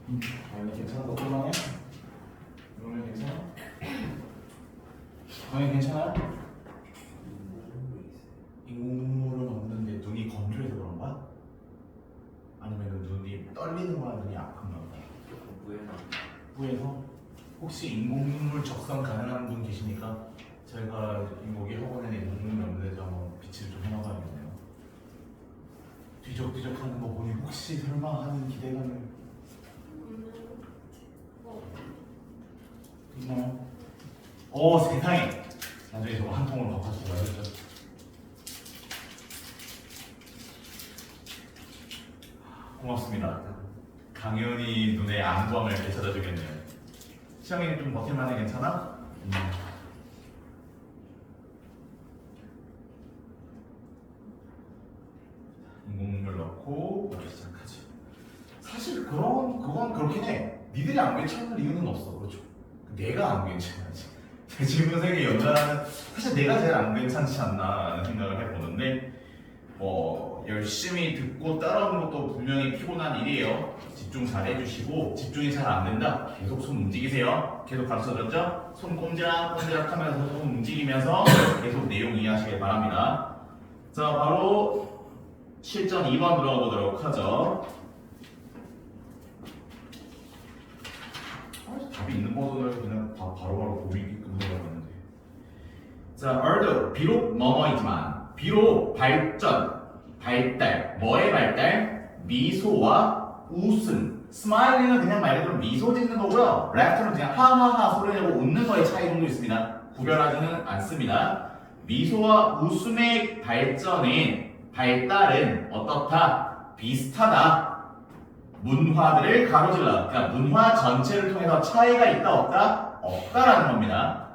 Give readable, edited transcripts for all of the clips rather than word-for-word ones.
당연히 괜찮은 거 꿀망해? 이러면 괜찮아? 당연히 괜찮아요? 인공눈물은 없는데 눈이 건조해서 그런가? 아니면 눈이 떨리는 거야, 눈이 아픈 건가? 부에서 혹시 인공눈물 적성 가능한 분 계십니까? 제가 여기 학원에 인공눈물이 없는데 한번 빛을 좀 해놔봐야겠네요. 뒤적뒤적 하는 거 보니 혹시 설마 하는 기대감을 있나요? 세상에! 나중에 저거 한 통으로 바꿔주고 말겠죠? 고맙습니다. 당연히 눈에 안광을 되찾아 주겠네요. 시영이 좀 버틸만해, 괜찮아? 인공눈물 넣고 머리 시작하지. 사실 그건 그렇긴 해. 니들이 안 괜찮을 이유는 없어, 그렇죠? 내가 안 괜찮아지. 지금 세계 연주하는 사실 내가 제일 안 괜찮지 않나라는 생각을 해보는데 열심히 듣고 따라오는 것도 분명히 피곤한 일이에요. 집중 잘 해주시고 집중이 잘 안 된다. 계속 손 움직이세요. 계속 가르쳐줬죠? 손 꼼지락 하면서 손 움직이면서 계속 내용 이해하시길 바랍니다. 자, 바로 실전 2번 들어가 보도록 하죠. 답이 있는 거는 그냥 바로바로 보이게끔 들어가는데. 자, 얼드 비록 뭐뭐이지만 비록 발달 뭐의 발달? 미소와 웃음. 스마일링은 그냥 말 그대로 미소 짓는 거고요. 래프터는 그냥 하하하 소리 내고 웃는 거의 차이 정도 있습니다. 구별하지는 않습니다. 미소와 웃음의 발달은 어떻다? 비슷하다. 문화들을 가로질러. 그러니까 문화 전체를 통해서 차이가 있다 없다? 없다라는 겁니다.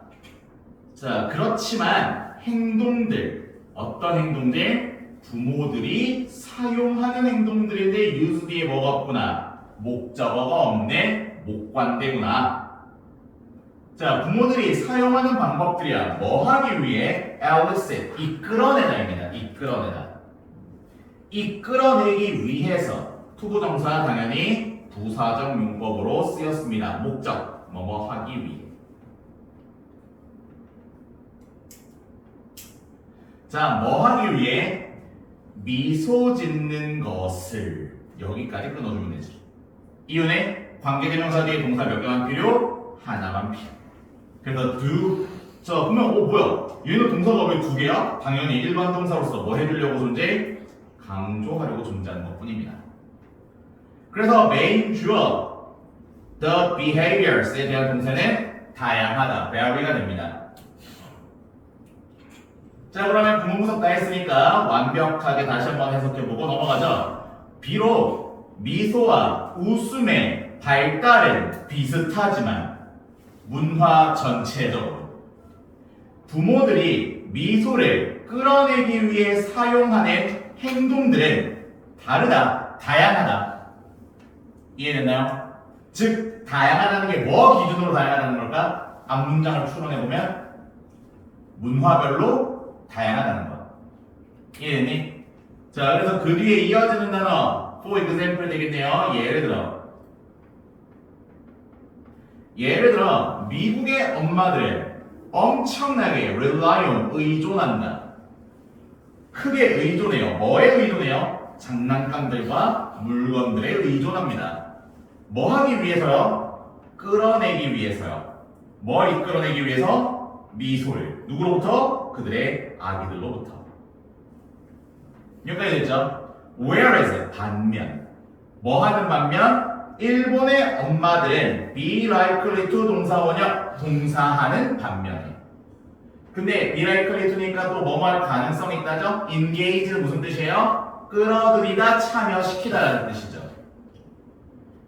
자, 그렇지만 행동들, 어떤 행동들? 부모들이 사용하는 행동들인데 use 뒤에 뭐가 없구나? 목적어가 없네? 목관대구나. 자, 부모들이 사용하는 방법들이야. 뭐 하기 위해? elicit, 이끌어내다입니다. 이끌어내기 위해서 투부정사 당연히 부사적 용법으로 쓰였습니다. 목적, 뭐뭐 하기 위해. 자, 뭐 하기 위해? 미소 짓는 것을 여기까지 끊어주면 되지. 이윤에 관계대명사 뒤에 동사 몇 개만 필요? 하나만 필요. 그래서 do. 자, 그러면 뭐야? 얘는 동사가 왜 두 개야? 당연히 일반 동사로서 뭐 해주려고 존재? 강조하려고 존재하는 것뿐입니다. 그래서 main 주어 the behaviors에 대한 동사는 다양하다, vary가 됩니다. 자, 그러면 구문분석 다 했으니까 완벽하게 다시 한번 해석해보고 넘어가죠. 비록 미소와 웃음의 발달은 비슷하지만 문화 전체적으로 부모들이 미소를 끌어내기 위해 사용하는 행동들은 다르다, 다양하다. 이해됐나요? 즉, 다양하다는 게 뭐 기준으로 다양하다는 걸까? 앞 문장을 추론해보면 문화별로 다양하다는 거. 이해됐니? 자, 그래서 그 뒤에 이어지는 단어 for example 되겠네요. 예를 들어 미국의 엄마들은 엄청나게 rely on, 의존한다. 크게 의존해요. 뭐에 의존해요? 장난감들과 물건들에 의존합니다. 뭐 하기 위해서요? 끌어내기 위해서요. 뭘 이끌어내기 위해서? 미소를. 누구로부터? 그들의 아기들로부터. 여기까지 됐죠? Whereas 반면 뭐 하는 반면? 일본의 엄마들은 be likely to 동사원형 동사하는 반면에. 근데 be likely to니까 또 뭐뭐 할 가능성이 있다죠? engage는 무슨 뜻이에요? 끌어들이다, 참여시키다라는 뜻이죠.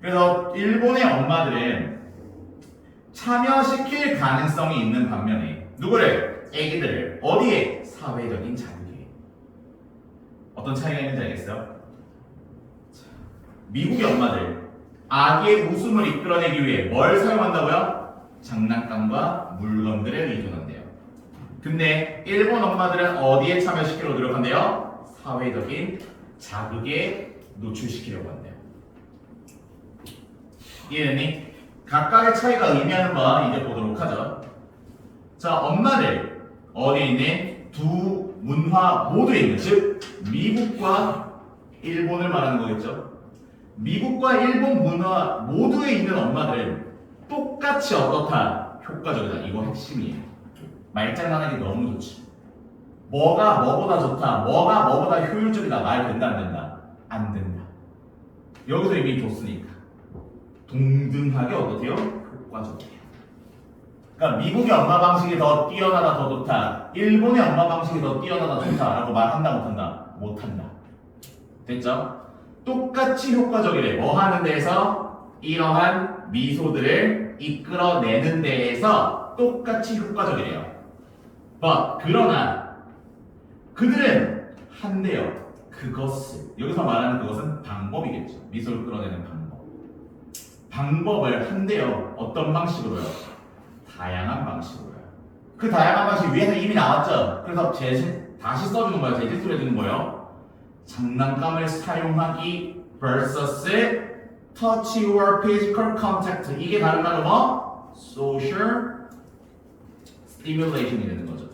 그래서 일본의 엄마들은 참여시킬 가능성이 있는 반면에 누구를? 애기들을 어디에? 사회적인 자극에. 어떤 차이가 있는지 알겠어요? 미국의 엄마들 아기의 웃음을 이끌어내기 위해 뭘 사용한다고요? 장난감과 물건들에 의존한대요. 근데 일본 엄마들은 어디에 참여시키려고 노력한대요? 사회적인 자극에 노출시키려고 한대요. 이해됐니? 각각의 차이가 의미하는 바 이제 보도록 하죠. 자, 엄마들 어디에 있는 두 문화 모두에 있는, 즉 미국과 일본을 말하는 거겠죠. 미국과 일본 문화 모두에 있는 엄마들은 똑같이 어떻다? 효과적이다. 이거 핵심이에요. 말장난하기 너무 좋지. 뭐가 뭐보다 좋다, 뭐가 뭐보다 효율적이다. 말 된다 안 된다? 안 된다. 여기서 이미 줬으니까 동등하게 어떻게요? 효과적이에요. 그러니까 미국의 엄마 방식이 더 뛰어나다, 더 좋다, 일본의 엄마 방식이 더 뛰어나다, 좋다라고 말한다, 못한다? 못한다. 됐죠? 똑같이 효과적이래. 뭐 하는 데에서? 이러한 미소들을 이끌어내는 데에서 똑같이 효과적이래요. 그러나 그들은 한대요. 그것을, 여기서 말하는 그것은 방법이겠죠. 미소를 끌어내는 방법. 방법을 한대요. 어떤 방식으로요? 다양한 방식으로요. 그 다양한 방식 위에서 이미 나왔죠. 그래서 다시 써주는 거예요. 재질소리 해주는 거예요. 장난감을 사용하기 vs touch or physical contact. 이게 다른 말로 뭐? social stimulation이 되는 거죠.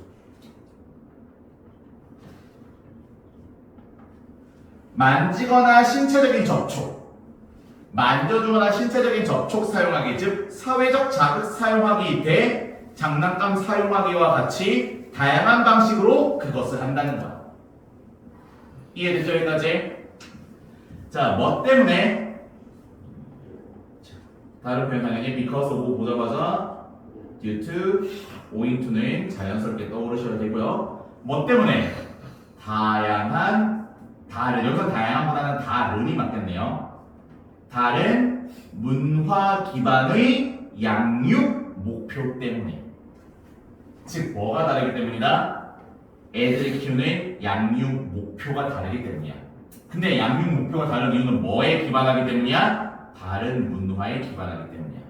만지거나 신체적인 접촉, 만져주거나 신체적인 접촉 사용하기, 즉 사회적 자극 사용하기 대 장난감 사용하기와 같이 다양한 방식으로 그것을 한다는 거야. 이해됐죠? 여기까지? 자, 뭐 때문에? 다른 표현 당연히 because of 보자마자 due to, owing to는 자연스럽게 떠오르셔야 되고요. 뭐 때문에? 다른, 여기서 다양한보다는 다른이 맞겠네요. 다른 문화 기반의 양육 목표 때문에. 즉 뭐가 다르기 때문이다? 애들이 키우는 양육 목표가 다르기 때문이야. 근데 양육 목표가 다른 이유는 뭐에 기반하기 때문이야? 다른 문화에 기반하기 때문이야.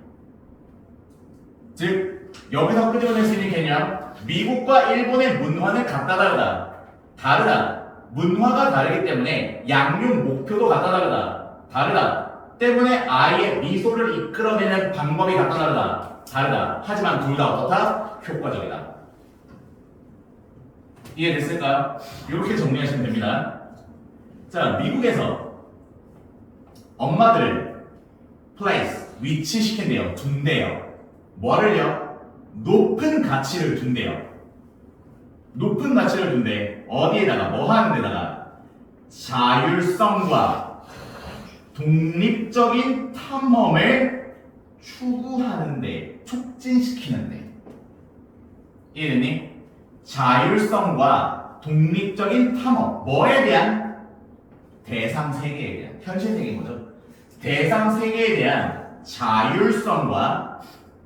즉 여기서 끄집어낼 수 있는 개념, 미국과 일본의 문화는 같다 다르다. 다르다. 문화가 다르기 때문에 양육 목표도 같다 다르다. 다르다. 때문에 아이의 미소를 이끌어내는 방법이 같다 다르다. 다르다. 하지만 둘 다 어떻다? 효과적이다. 이해됐을까요? 이렇게 정리하시면 됩니다. 자, 미국에서 엄마들을 place, 위치시킨대요. 둔대요. 뭐를요? 높은 가치를 둔대요. 높은 가치를 둔대. 어디에다가? 뭐 하는 데다가? 자율성과 독립적인 탐험을 추구하는데, 촉진시키는데. 이해됐니? 자율성과 독립적인 탐험. 뭐에 대한? 대상 세계에 대한. 현실 세계인 거죠. 대상 세계에 대한 자율성과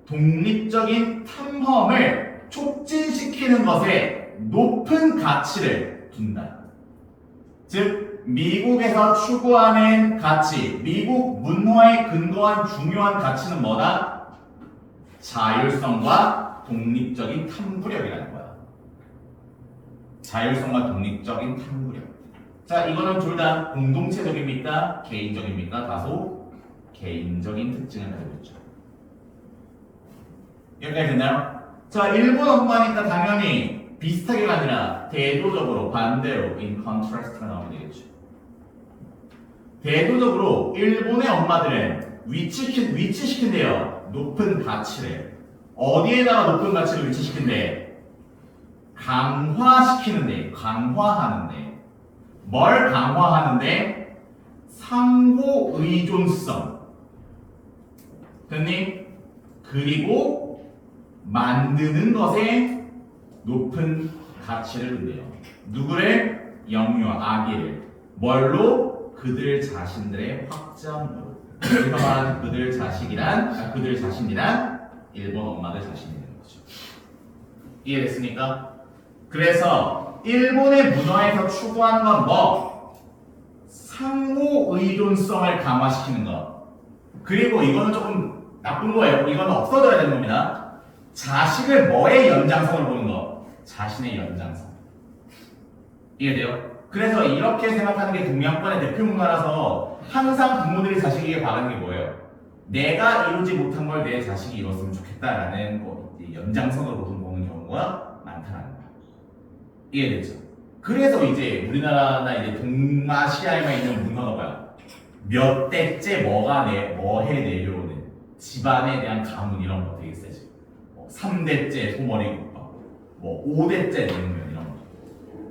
독립적인 탐험을 촉진시키는 것에 높은 가치를 둔다. 즉 미국에서 추구하는 가치, 미국 문화에 근거한 중요한 가치는 뭐다? 자율성과 독립적인 탐구력이라는 거야. 자율성과 독립적인 탐구력. 자, 이거는 둘 다 공동체적입니까? 개인적입니까? 다소 개인적인 특징을 가지고 있죠. 여기까지 됐나요? 자, 일본 엄마니까 당연히 비슷하게가 아니라 대조적으로 반대로 in contrast가 나오면 되겠죠. 대조적으로 일본의 엄마들은 위치시킨대요. 높은 가치를. 어디에다가 높은 가치를 위치시킨대? 강화시키는데, 강화하는데. 뭘 강화하는데? 상호 의존성. 됐니? 그리고 만드는 것에 높은 가치를 둔대요. 누구를? 영유아, 아기를. 뭘로? 그들 자신들의 확장으로. 여기서 말하는 그들 자신이란 일본 엄마들 자신이 되는 거죠. 이해됐습니까? 그래서 일본의 문화에서 추구하는 건 뭐? 상호 의존성을 강화시키는 것. 그리고 이거는 조금 나쁜 거예요. 이거는 없어져야 되는 겁니다. 자식을 뭐의 연장성을 보는 거? 자신의 연장성. 이해돼요? 그래서 이렇게 생각하는 게 동양권의 대표 문화라서 항상 부모들이 자식에게 바라는 게 뭐예요? 내가 이루지 못한 걸 내 자식이 이뤘으면 좋겠다라는 거 이제 연장선으로 보는 경우가 많다는 거야. 이해됐죠? 그래서 이제 우리나라나 이제 동아시아에만 있는 문화가 뭐야? 몇 대째 뭐해 내려오는 집안에 대한 가문 이런 거 되게 세지. 뭐 3대째 소머리 국밥, 뭐 5대째 냉면 이런 거.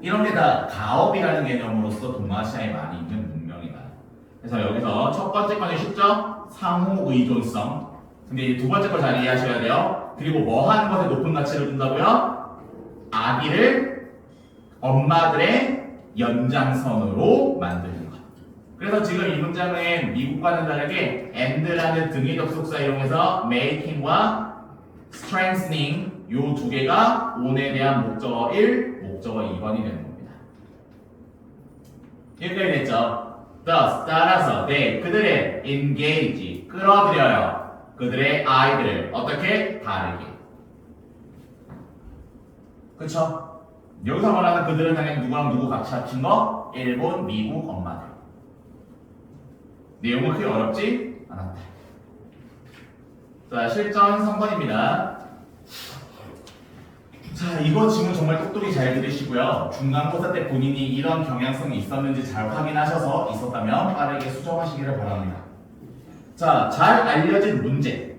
이런 게 다 가업이라는 개념으로서 동아시아에 많이 있는 문명이다. 그래서 여기서 첫 번째 거는 쉽죠? 상호 의존성. 근데 이제 두 번째 거 잘 이해하셔야 돼요. 그리고 뭐 하는 것에 높은 가치를 준다고요? 아기를 엄마들의 연장선으로 만드는 것. 그래서 지금 이 문장은 미국과는 다르게 and라는 등위 접속사 이용해서 making과 strengthening 요 두 개가 on에 대한 목적어 1, 목적어 2번이 되는 겁니다. 여기까지 됐죠? Thus, 따라서 그들의 engage, 끌어들여요. 그들의 아이들을 어떻게? 다르게. 그쵸? 여기서 말하는 그들은 당연히 누구랑 누구 같이 합친 거? 일본, 미국 엄마들. 내용은 크게 어렵지 않았다. 자, 실전 3번입니다. 자, 이거 질문 정말 똑똑히 잘 들으시고요. 중간고사 때 본인이 이런 경향성이 있었는지 잘 확인하셔서 있었다면 빠르게 수정하시기를 바랍니다. 자, 잘 알려진 문제.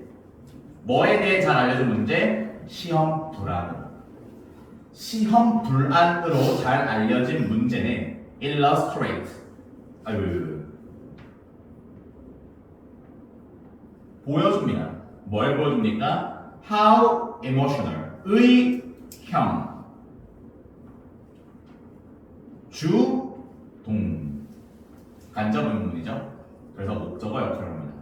뭐에 대해 잘 알려진 문제? 시험 불안으로. 시험 불안으로 잘 알려진 문제는 illustrate. 보여줍니다. 뭘 보여줍니까? How emotional. 형. 주, 동. 간접 의문이죠. 그래서 목적어 역할을 합니다.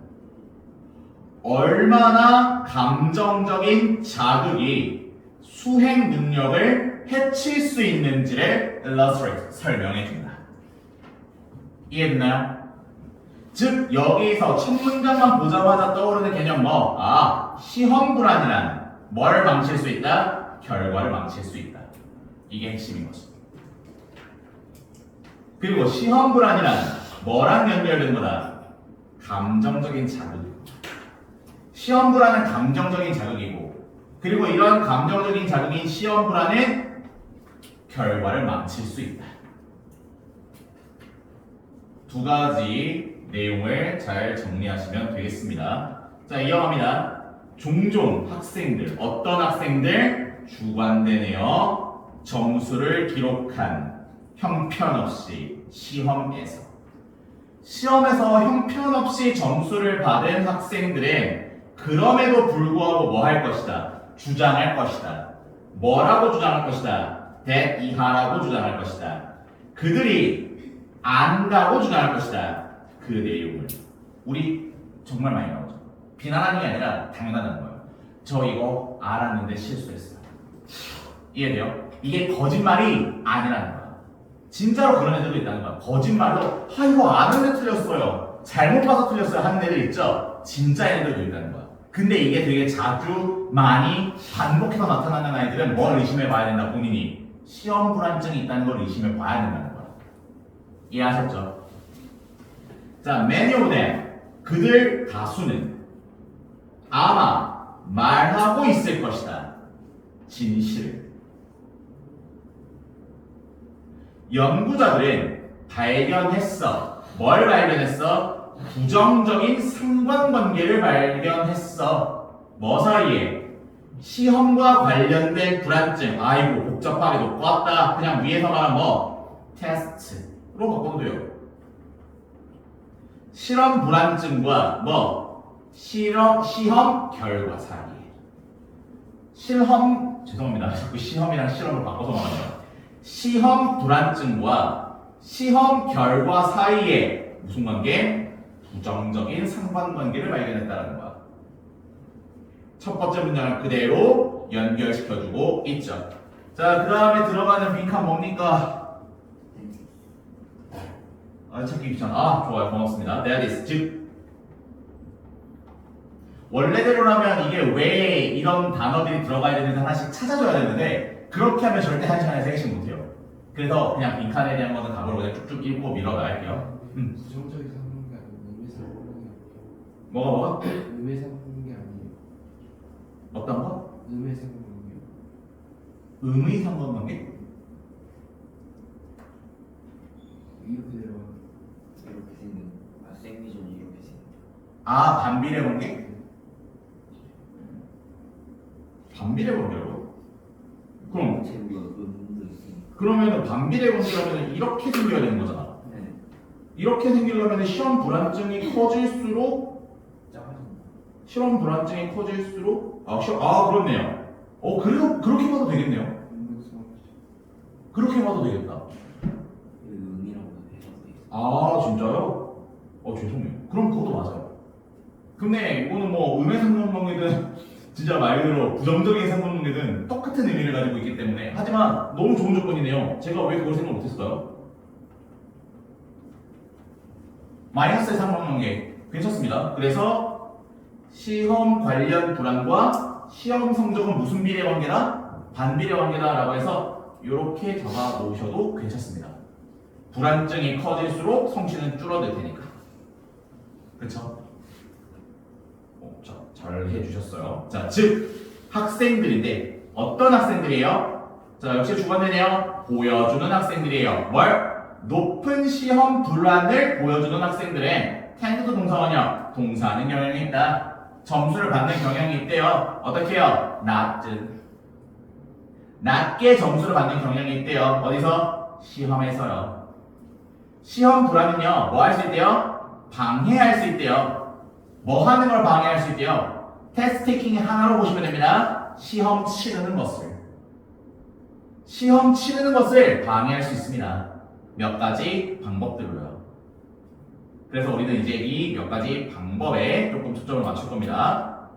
얼마나 감정적인 자극이 수행 능력을 해칠 수 있는지를 illustrate, 설명해 줍니다. 이해됐나요? 즉 여기서 첫 문장만 보자마자 떠오르는 개념 뭐? 시험 불안이란 뭘 망칠 수 있다? 결과를 망칠 수 있다. 이게 핵심인 것입니다. 그리고 시험 불안이란 뭐랑 연결된 거다? 감정적인 자극. 시험 불안은 감정적인 자극이고, 그리고 이런 감정적인 자극인 시험 불안은 결과를 망칠 수 있다. 두 가지 내용을 잘 정리하시면 되겠습니다. 자, 이어갑니다. 종종 학생들, 어떤 학생들? 주관되네요. 점수를 기록한 형편없이 시험에서 형편없이 점수를 받은 학생들은 그럼에도 불구하고 뭐 할 것이다? 주장할 것이다. 뭐라고 주장할 것이다? 이하라고 주장할 것이다. 그들이 안다고 주장할 것이다. 그 내용을 우리 정말 많이 나오죠. 비난하는 게 아니라 당연하다는 거예요. 저 이거 알았는데 실수했어요. 이해돼요? 이게 거짓말이 아니라는 거야. 진짜로 그런 애들도 있다는 거야. 거짓말로 이거 아는데 틀렸어요. 잘못 봐서 틀렸어요 하는 애들 있죠? 진짜 애들도 있다는 거야. 근데 이게 되게 자주 많이 반복해서 나타나는 아이들은 뭘 의심해 봐야 된다. 본인이 시험 불안증이 있다는 걸 의심해 봐야 된다는 거야. 이해하셨죠? 자, many of them, 그들 다수는 아마 말하고 있을 것이다. 진실. 연구자들은 발견했어. 뭘 발견했어? 부정적인 상관관계를 발견했어. 뭐 사이에? 시험과 관련된 불안증. 아이고 복잡하게도 껐다. 그냥 위에서 말하면 뭐? 테스트로 바꿔도 돼요. 실험 불안증과 뭐? 시험 결과 사이에. 죄송합니다. 자꾸 시험이랑 실험을 바꿔서 말하네요. 시험 불안증과 시험 결과 사이에 무슨 관계? 부정적인 상관관계를 발견했다는 거야. 첫 번째 문장을 그대로 연결시켜주고 있죠. 자, 그 다음에 들어가는 빈칸 뭡니까? 찾기 귀찮아. 좋아요. 고맙습니다. That 즉 원래대로라면 이게 왜 이런 단어들이 들어가야 되는지 하나씩 찾아줘야 되는데 그렇게 하면 절대 한 시간에 3개씩 못해요. 그래서 그냥 빈칸에 대한 것은 답으로 그냥 쭉쭉 읽고 밀어나갈게요. 부정적인 상관관계 아니고 의미 상관관계. 뭐가? 음해상관계 아니에요. 어떤 거? 음해상관계. 음의 상관관계? 이렇게 내려가. 이렇게 생긴 생리존이 이렇게 생긴 아, 반비례 관계? 반비례 관계라고? 그럼 제국이 음도 있으니까. 그러면은 반비례 관계라면 이렇게 생겨야 되는 거잖아. 네. 이렇게 생기려면 시험 불안증이 커질수록 작아진다. 시험 불안증이 커질수록 그렇네요. 그렇게 봐도 되겠네요. 음해상관계. 그렇게 봐도 되겠다. 이거 음이라고 해서 돼 있어. 아 진짜요? 죄송해요. 그럼 그것도 맞아요. 근데 이거는 뭐 음의 상관관계든 진짜 말 그대로 부정적인 상관관계든 똑같은 의미를 가지고 있기 때문에 하지만 너무 좋은 조건이네요. 제가 왜 그걸 생각 못했을까요? 마이너스의 상관관계 괜찮습니다. 그래서 시험 관련 불안과 시험 성적은 무슨 비례 관계다? 반비례 관계다라고 해서 이렇게 적어 놓으셔도 괜찮습니다. 불안증이 커질수록 성취는 줄어들 테니까. 그쵸? 자, 잘 해주셨어요. 자, 즉 학생들인데 어떤 학생들이에요? 자, 역시 주관되네요. 보여주는 학생들이에요. 뭘? 높은 시험 불안을 보여주는 학생들은 텐드도 동사원형, 동사하는 경향이 있다. 점수를 받는 경향이 있대요. 어떻게 해요? 낮게 점수를 받는 경향이 있대요. 어디서? 시험에서요. 시험 불안은요, 뭐 할 수 있대요? 방해할 수 있대요. 뭐 하는 걸 방해할 수 있대요? 테스트 테이킹 하나로 보시면 됩니다. 시험 치르는 것을. 시험 치르는 것을 방해할 수 있습니다. 몇 가지 방법들로요. 그래서 우리는 이제 이 몇 가지 방법에 조금 초점을 맞출 겁니다.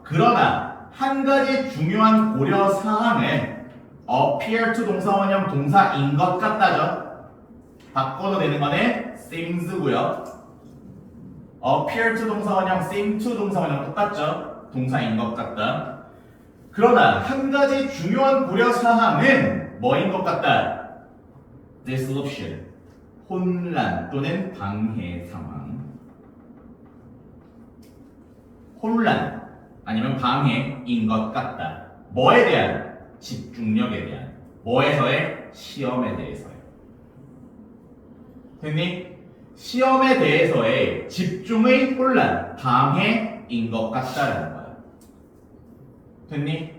그러나 한 가지 중요한 고려 사항은 appear to 동사원형 동사인 것 같다죠. 바꿔도 되는 거는 seems고요. appear to 동사원형, seem to 동사원형 똑같죠. 동사인 것 같다. 그러나 한 가지 중요한 고려 사항은 뭐인 것 같다? disruption, 혼란 또는 방해 상황. 혼란 아니면 방해인 것 같다. 뭐에 대한? 집중력에 대한. 뭐에서의? 시험에 대해서요. 됐니? 시험에 대해서의 집중의 혼란, 방해인 것 같다라는 거야. 됐니?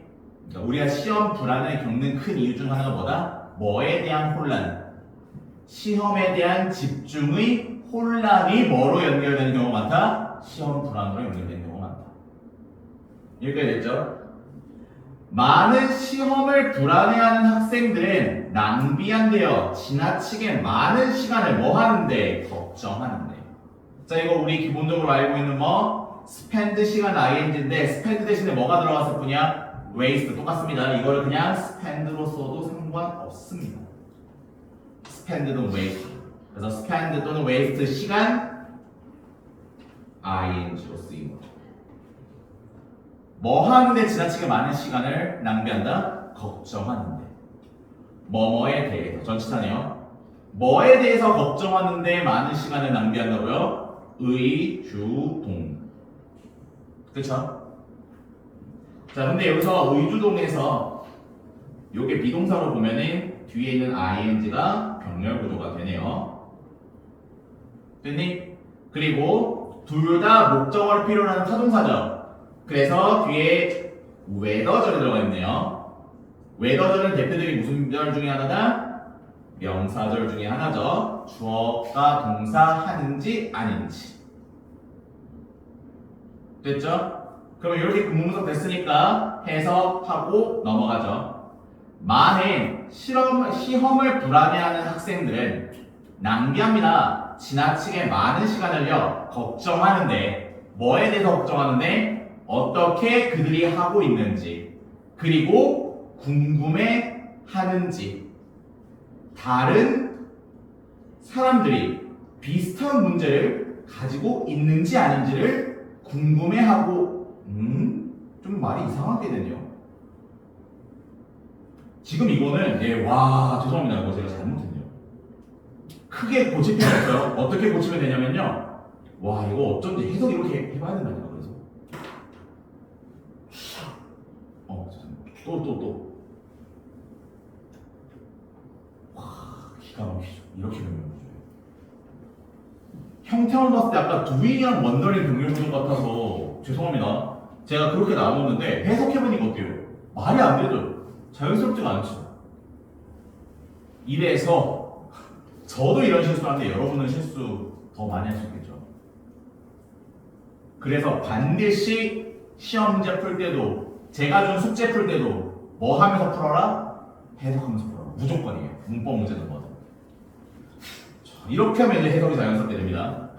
그러니까 우리가 시험 불안을 겪는 큰 이유 중 하나가 뭐다? 뭐에 대한 혼란? 시험에 대한 집중의 혼란이 뭐로 연결되는 경우가 많다? 시험 불안으로 연결되는 경우가 많다. 여기까지 됐죠? 많은 시험을 불안해하는 학생들은 낭비한대요. 지나치게 많은 시간을 뭐 하는데? 걱정하는데. 자, 이거 우리 기본적으로 알고 있는 spend 시간 ing인데 spend 대신에 뭐가 들어갔을 뿐이야? waste 똑같습니다. 이거를 그냥 spend로 써도 상관없습니다. spend는 waste. 그래서 spend 또는 waste 시간 ing로 쓰인 거죠. 뭐 하는데 지나치게 많은 시간을 낭비한다? 걱정하는데. 뭐뭐에 대해서. 전치사네요. 뭐에 대해서 걱정하는데 많은 시간을 낭비한다고요? 의, 주, 동. 그쵸? 자, 근데 여기서 의주동에서 요게 비동사로 보면은 뒤에 있는 ing가 병렬 구조가 되네요. 됐니? 그리고 둘 다 목적어를 필요로 하는 타동사죠. 그래서 뒤에 웨더절이 들어가 있네요. 웨더절은 대표적인 무슨 절 중에 하나다? 명사절 중에 하나죠. 주어가 동사하는지 아닌지. 됐죠? 그러면 이렇게 근무문석 됐으니까 해석하고 넘어가죠. 많은 시험을 불안해하는 학생들은 낭비합니다. 지나치게 많은 시간을요 걱정하는데. 뭐에 대해서 걱정하는데? 어떻게 그들이 하고 있는지, 그리고 궁금해 하는지, 다른 사람들이 비슷한 문제를 가지고 있는지 아닌지를 궁금해하고, 좀 말이 이상하게 되네요. 지금 이거는 죄송합니다. 이거 제가 잘못했네요. 크게 고칠 필요 없어요. 어떻게 고치면 되냐면요, 와 이거 어쩐지 해석 이렇게 해봐야 된다니까 그래서 또 와 기가 막히죠. 이렇게 변경해줘요. 형태만 봤을 때 아까 두잉이랑 원더링 변경해준 것 같아서 죄송합니다. 제가 그렇게 나눴는데 해석해보니까 어때요? 말이 안 되죠. 자연스럽지가 않죠. 이래서 저도 이런 실수하는데 여러분은 실수 더 많이 할 수 있겠죠. 그래서 반드시 시험 문제 풀 때도 제가 준 숙제 풀 때도 뭐 하면서 풀어라? 해석하면서 풀어라. 무조건이에요. 문법 문제는 뭐든. 이렇게 하면 이제 해석이 자연스럽게 됩니다.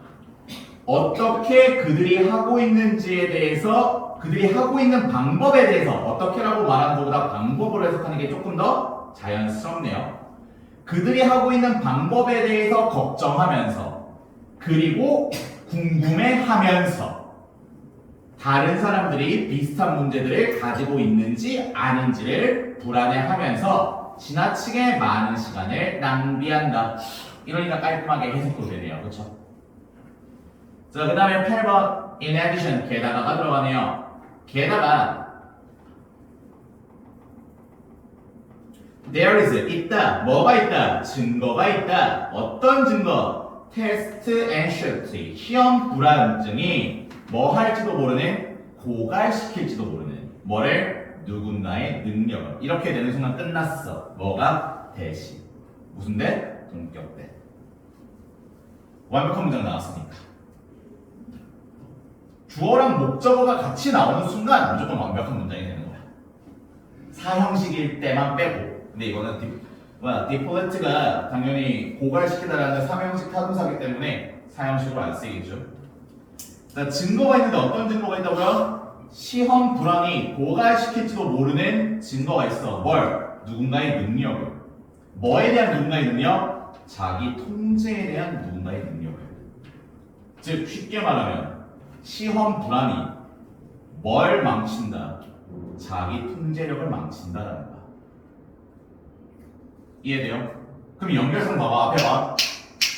어떻게 그들이 하고 있는지에 대해서 그들이 하고 있는 방법에 대해서 어떻게라고 말하는 것보다 방법으로 해석하는 게 조금 더 자연스럽네요. 그들이 하고 있는 방법에 대해서 걱정하면서 그리고 궁금해하면서 다른 사람들이 비슷한 문제들을 가지고 있는지 아닌지를 불안해하면서 지나치게 많은 시간을 낭비한다. 이러니까 깔끔하게 해석도 되네요. 그렇죠? 자, 그 다음에 8번 in addition 게다가가 들어가네요. 게다가 there is 있다. 뭐가 있다? 증거가 있다. 어떤 증거? test anxiety 시험 불안증이 뭐 할지도 모르는 고갈시킬지도 모르는 뭐를? 누군가의 능력을 이렇게 되는 순간 끝났어. 뭐가? 대시 무슨 대? 동격대. 완벽한 문장 나왔으니까 주어랑 목적어가 같이 나오는 순간 무조건 완벽한 문장이 되는 거야. 사형식일 때만 빼고. 근데 이거는 디폴트가 당연히 고갈시키다라는 삼형식 타동사기 때문에 사형식으로 안 쓰이겠죠. 자, 증거가 있는데 어떤 증거가 있다고요? 시험 불안이 고갈시킬지도 모르는 증거가 있어. 뭘? 누군가의 능력을. 뭐에 대한 누군가의 능력? 자기 통제에 대한 누군가의 능력을. 즉 쉽게 말하면 시험 불안이 뭘 망친다? 자기 통제력을 망친다라는 거야. 이해돼요? 그럼 연결성 봐봐. 앞에 봐.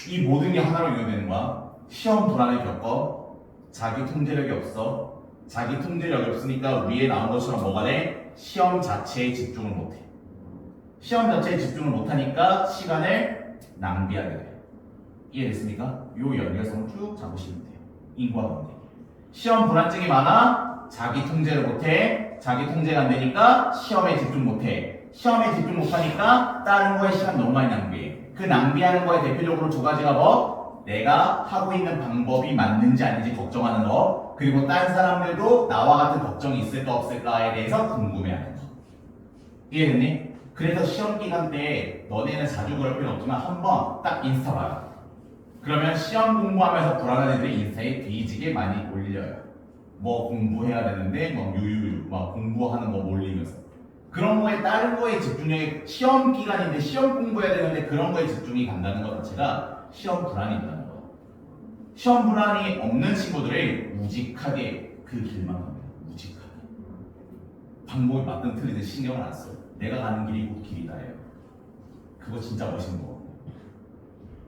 이 모든 게 하나로 연결되는 거야. 시험 불안을 겪어. 자기 통제력이 없어. 자기 통제력이 없으니까 위에 나온 것처럼 뭐가 돼? 시험 자체에 집중을 못해. 시험 자체에 집중을 못하니까 시간을 낭비하게 돼. 이해됐습니까? 요 연결성을 쭉 잡으시면 돼요. 인과관계. 시험 불안증이 많아. 자기 통제를 못해. 자기 통제가 안 되니까 시험에 집중 못해. 시험에 집중 못하니까 다른 거에 시간 너무 많이 낭비해. 그 낭비하는 거에 대표적으로 두 가지가 뭐? 내가 하고 있는 방법이 맞는지 아닌지 걱정하는 거, 그리고 다른 사람들도 나와 같은 걱정이 있을까 없을까에 대해서 궁금해하는 거. 이해됐니? 그래서 시험 기간 때 너네는 자주 그럴 필요는 없지만 한번 딱 인스타 봐요. 그러면 시험 공부하면서 불안한 애들이 인스타에 뒤지게 많이 올려요. 뭐 공부해야 되는데 막 유유유 막 공부하는 거 올리면서 그런 거에 다른 거에 집중력이 시험 기간인데 시험 공부해야 되는데 그런 거에 집중이 간다는 것 자체가 시험 불안이 있다는 거. 시험 불안이 없는 친구들을 우직하게 그 길만 갑니다. 우직하게. 방법이 맞든 틀리든 신경을 안 써요. 내가 가는 길이 그 길이다예요. 그거 진짜 멋있는 거.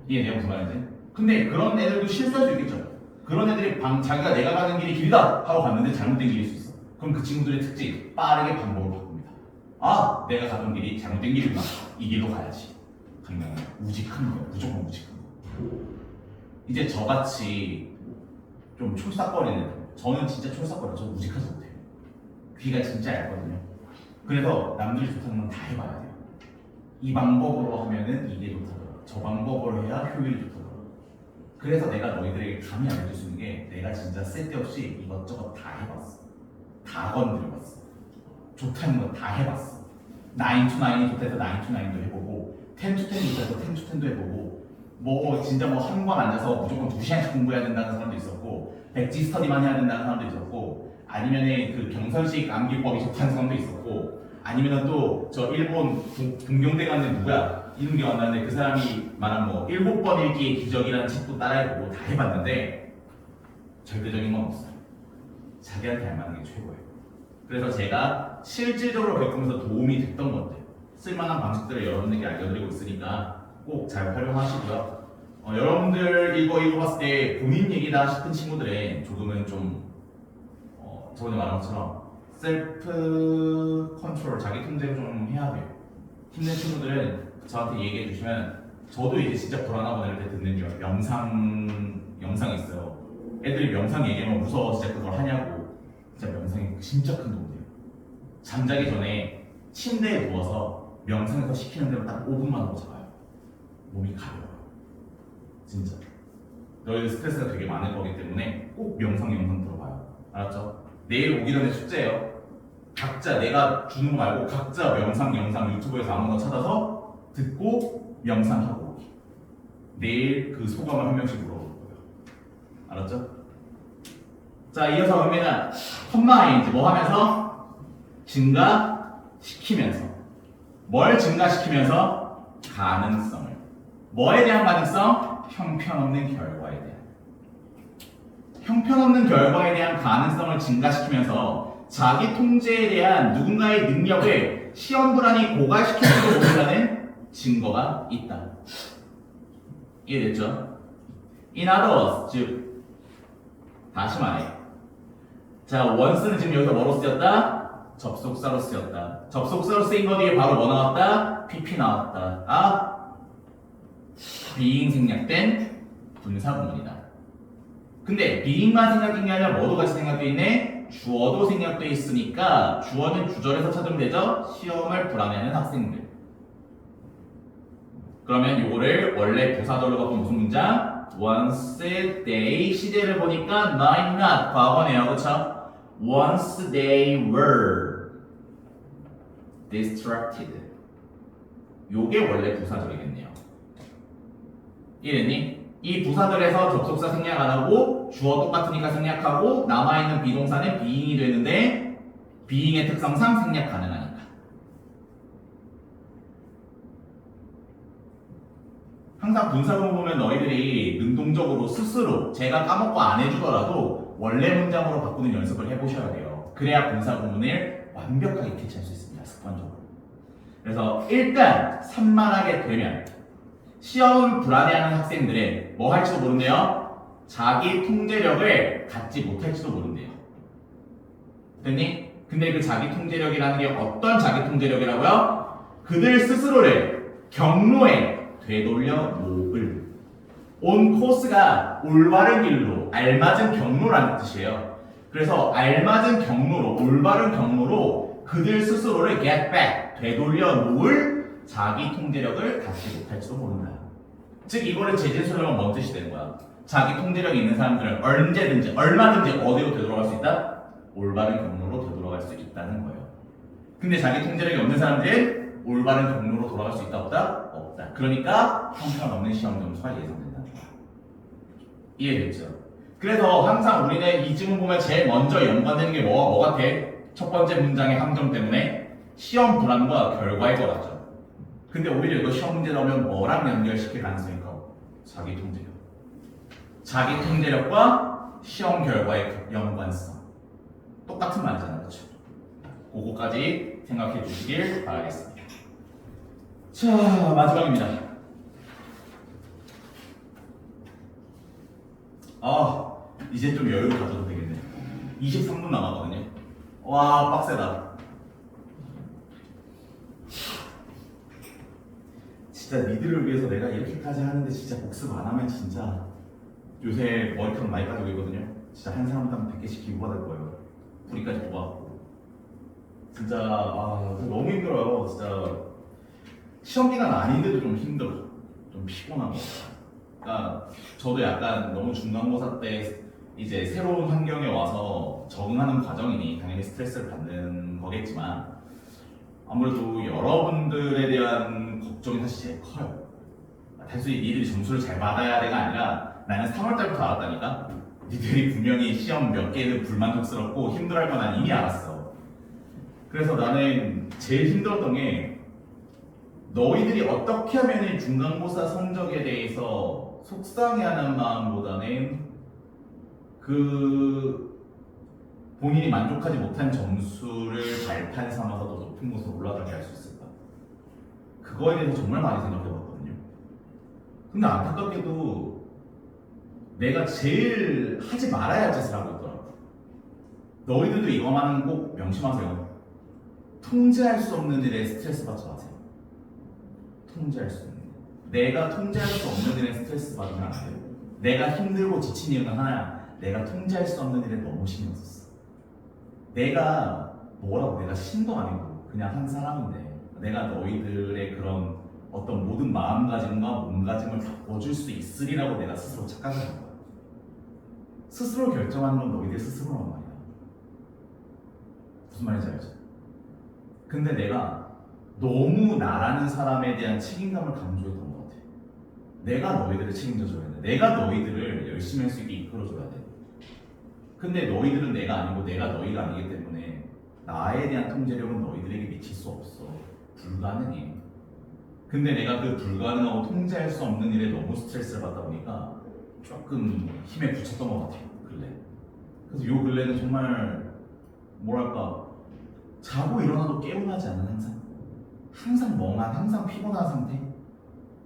이해돼요 무슨 말인지? 근데 그런 애들도 실수할 수 있겠죠. 그런 애들이 자기가 내가 가는 길이 길이다 하고 갔는데 잘못된 길일 수 있어. 그럼 그 친구들의 특징 빠르게 방법을 바꿉니다. 아 내가 가던 길이 잘못된 길이구나. 이 길로 가야지. 그냥 우직한 거야. 무조건 우직한 거. 이제 저같이 좀 촐싹거리는 저는 진짜 촐싹거려. 저 우직하지 못해요. 귀가 진짜 얇거든요. 그래서 남들이 좋다는 건 다 해봐야 돼요. 이 방법으로 하면은 이게 좋다더라. 저 방법으로 해야 효율이 좋다더라. 그래서 내가 너희들에게 감히 알려줄 수 있는 게 내가 진짜 쓸데없이 이것저것 다 해봤어. 다 건드려봤어. 좋다는 거 다 해봤어. 9to9이 좋다 해서 9to9도 해보고 10to10 좋다 해서 10to10도 해보고 뭐 진짜 뭐 한 권 앉아서 무조건 2시간씩 공부해야 된다는 사람도 있었고 백지 스터디만 해야 된다는 사람도 있었고 아니면은 그 경선식 암기법이 좋다는 사람도 있었고 아니면은 또 저 일본 동경대 가는 누구야? 이름 기억 안 나는데 그 사람이 말한 뭐 7번 읽기의 기적이라는 책도 따라해보고 다 해봤는데 절대적인 건 없어요. 자기한테 알맞는 게 최고예요. 그래서 제가 실질적으로 겪으면서 도움이 됐던 것들 쓸만한 방식들을 여러분들께 알려드리고 있으니까 꼭 잘 활용하시고요. 여러분들 이거 봤을 때 본인 얘기다 싶은 친구들은 조금은 좀 저번에 말한 것처럼 셀프 컨트롤, 자기 통제를 좀 해야 돼요. 힘든 친구들은 저한테 얘기해 주시면 저도 이제 진짜 불안하거나 이럴 때 듣는 영상이 있어요. 애들이 명상 얘기하면 무서워 진짜 그걸 하냐고. 진짜 명상이 진짜 큰 도움이 돼요. 잠자기 전에 침대에 누워서 명상에서 시키는 대로 딱 5분만 하고 자요. 몸이 가벼워요. 진짜. 너희들 스트레스가 되게 많을 거기 때문에 꼭 명상 영상 들어봐요. 알았죠? 내일 오기 전에 숙제예요. 각자 내가 주는 거 말고 각자 명상 영상 유튜브에서 아무거나 찾아서 듣고 명상하고 오기. 내일 그 소감을 한 명씩 물어볼 거예요. 알았죠? 자, 이어서 그러면은 컴마인드 뭐 하면서? 증가시키면서. 뭘 증가시키면서? 가능성을. 뭐에 대한 가능성? 형편없는 결과에 대한. 형편없는 결과에 대한 가능성을 증가시키면서 자기 통제에 대한 누군가의 능력을 시험 불안이 고갈시킬지도 모른다는 증거가 있다. 이해됐죠? In other words, 즉 다시 말해. 자, once는 지금 여기서 뭐로 쓰였다? 접속사로 쓰였다. 접속사로 쓰인 거 뒤에 바로 뭐 나왔다? PP 나왔다. being 생략된 분사구문이다. 근데 being만 생략된 게 아니라 뭐도 같이 생략돼 있네? 주어도 생략돼 있으니까 주어는 주절에서 찾으면 되죠? 시험을 불안해하는 학생들. 그러면 요거를 원래 부사절로 바꾼 무슨 문장? Once they 시제를 보니까 not not 과거네요. 그쵸? Once they were distracted. 요게 원래 부사절이겠네요. 이랬니? 이 부사절에서 접속사 생략 안 하고 주어 똑같으니까 생략하고 남아있는 비동사는 being이 되는데 being의 특성상 생략 가능하니까. 항상 분사구문 보면 너희들이 능동적으로 스스로 제가 까먹고 안 해주더라도 원래 문장으로 바꾸는 연습을 해보셔야 돼요. 그래야 분사구문을 완벽하게 캐치할 수 있습니다. 습관적으로. 그래서 일단 산만하게 되면 시험 불안해하는 학생들은 뭐 할지도 모른대요? 자기 통제력을 갖지 못할지도 모른대요. 됐니? 근데 그 자기 통제력이라는 게 어떤 자기 통제력이라고요? 그들 스스로를 경로에 되돌려 놓을. 온 코스가 올바른 길로 알맞은 경로라는 뜻이에요. 그래서 알맞은 경로로 올바른 경로로 그들 스스로를 get back 되돌려 놓을 자기 통제력을 갖지 못할지도 모른다. 즉 이거를 재진술하면 뭔 뜻이 되는 거야? 자기 통제력이 있는 사람들은 언제든지 얼마든지 어디로 되돌아갈 수 있다? 올바른 경로로 되돌아갈 수 있다는 거예요. 근데 자기 통제력이 없는 사람들은 올바른 경로로 돌아갈 수 있다 없다? 없다. 그러니까 형편없는 시험 점수가 예상된다는 거야. 이해됐죠? 그래서 항상 우리는 이 지문 보면 제일 먼저 연관되는 게 뭐 같아? 첫 번째 문장의 함정 때문에 시험 불안과 결과일 것 같죠. 근데 오히려 이거 시험 문제 나오면 뭐랑 연결시킬 가능성이 커? 자기 통제력. 자기 통제력과 시험 결과의 연관성. 똑같은 말이잖아, 그렇죠? 그거까지 생각해 주시길 바라겠습니다. 자, 마지막입니다. 이제 좀 여유를 가져도 되겠네. 23분 남았거든요. 와, 빡세다. 진짜 니들을 위해서 내가 이렇게까지 하는데 진짜 복습 안 하면 진짜 요새 머리카락 많이 빠지고 있거든요. 진짜 한 사람당 100개씩 기부받을 거예요. 뿌리까지 뽑아갖고. 진짜 너무 힘들어요. 진짜 시험 기간 아닌데도 좀 힘들어. 좀 피곤한 거. 그러니까 저도 약간 너무 중간고사 때 이제 새로운 환경에 와서 적응하는 과정이니 당연히 스트레스를 받는 거겠지만 아무래도 여러분들에 대한 걱정이 사실 제일 커요. 단순히 니들이 점수를 잘 받아야 돼가 아니라 나는 3월달부터 알았다니까. 니들이 분명히 시험 몇 개는 불만족스럽고 힘들어할 건 이미 알았어. 그래서 나는 제일 힘들었던 게 너희들이 어떻게 하면 중간고사 성적에 대해서 속상해하는 마음보다는 그 본인이 만족하지 못한 점수를 발판 삼아서 더 높은 곳으로 올라가게 할 수 있을까? 그거에 대해서 정말 많이 생각해봤거든요. 근데 안타깝게도 내가 제일 하지 말아야 할 짓을 하고 있더라고. 너희들도 이거만은 꼭 명심하세요. 통제할 수 없는 일에 스트레스 받지 마세요. 통제할 수 없는 일. 내가 통제할 수 없는 일에 스트레스 받으면 안 돼요. 내가 힘들고 지친 이유는 하나야. 내가 통제할 수 없는 일에 너무 신경 썼어. 내가 뭐라고, 내가 신도 아니고 그냥 한 사람인데 내가 너희들의 그런 어떤 모든 마음가짐과 몸가짐을 바꿔줄 수 있으리라고 내가 스스로 착각을 한 거야. 스스로 결정하는 건 너희들 스스로란 말이야. 무슨 말인지 알지? 근데 내가 너무 나라는 사람에 대한 책임감을 강조했던 것 같아. 내가 너희들을 책임져줘야 돼. 내가 너희들을 열심히 할 수 있게 이끌어줘야 돼. 근데 너희들은 내가 아니고 내가 너희가 아니기 때문에 나에 대한 통제력은 너희들에게 미칠 수 없어. 불가능해. 근데 내가 그 불가능하고 통제할 수 없는 일에 너무 스트레스를 받다 보니까 조금 힘에 부쳤던 것 같아요, 근래. 그래서 요 근래는 정말 뭐랄까, 자고 일어나도 개운하지 않은 항상 멍한, 항상 피곤한 상태.